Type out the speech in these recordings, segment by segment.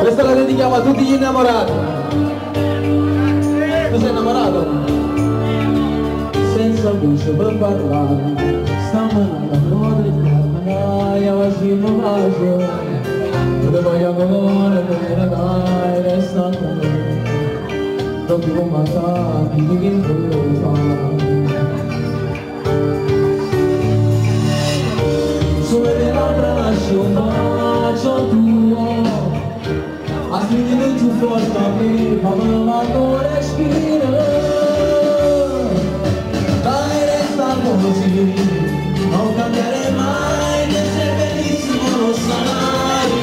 Questa la dedichiamo a tutti gli innamorati. Tu sei innamorato? Senza voce per parlare, stamattina non ricordo, oggi non bacio. Dove voglio amore per dai, resta con me. Proprio come matati, di che vuoi fare? Sulle mie labbra lascio un bacio tuo. A stringere più forte a me, ma non respiro. Dai, resta così, non cambiare mai, che sei bellissimo, lo sai.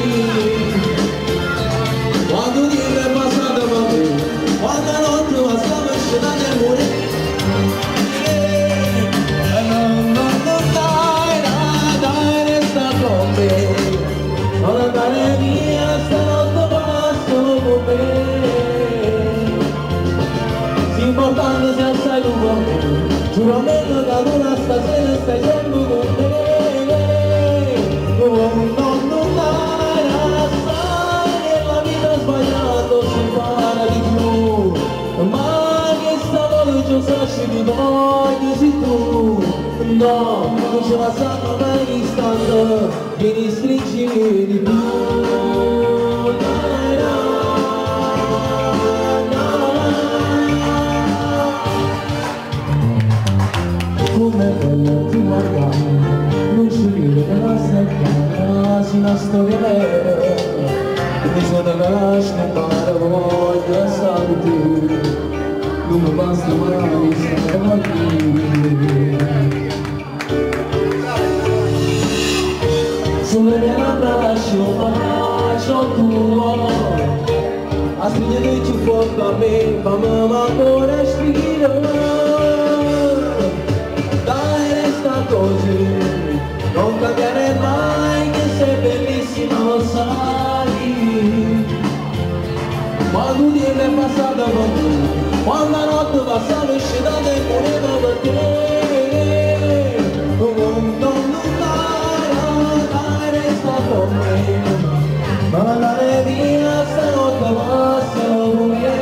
Quando ti è passato per me, quando la notte va stata scena del morire. Dai, resta con me, non andare via, stanotte con me. L'importante sia assai tu con me, giuramento che ad una stasera stai sempre con me. Non dai assai, nella vita sbagliato si impara di più, ma che stavolta io sacci di voglio sei tu. No, non ce la sanno mai istante, vieni stringimi di più. Come bella ti guardavo, non ci vede che la stecca, si una storia vera. Mi sono lasciato, voglio stare qui, non mi basta mai stare qui. Sulle mie labbra lascio un bacio tuo, a stringere più forte a me, ma manco respiro. Così, non cambiare mai, che sei bellissima, lo sai. Quando ti è passata con me, quando la notte passava e scendeva e moreva per te. Non dai, resta con me, ma andare via stanotte basta con me.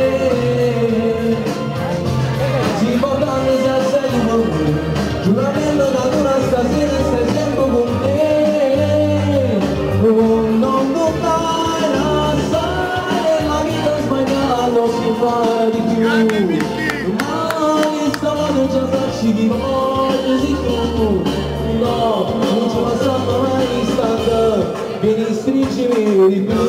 Si importante se sei con me, giuramento da una stasera stai sempre con me. Non dai assai, la vita sbagliata si fa di più, ma che stavolta già sacci di voglio sei tu. No, non ce la sanno mai istante, vieni stringimi di più.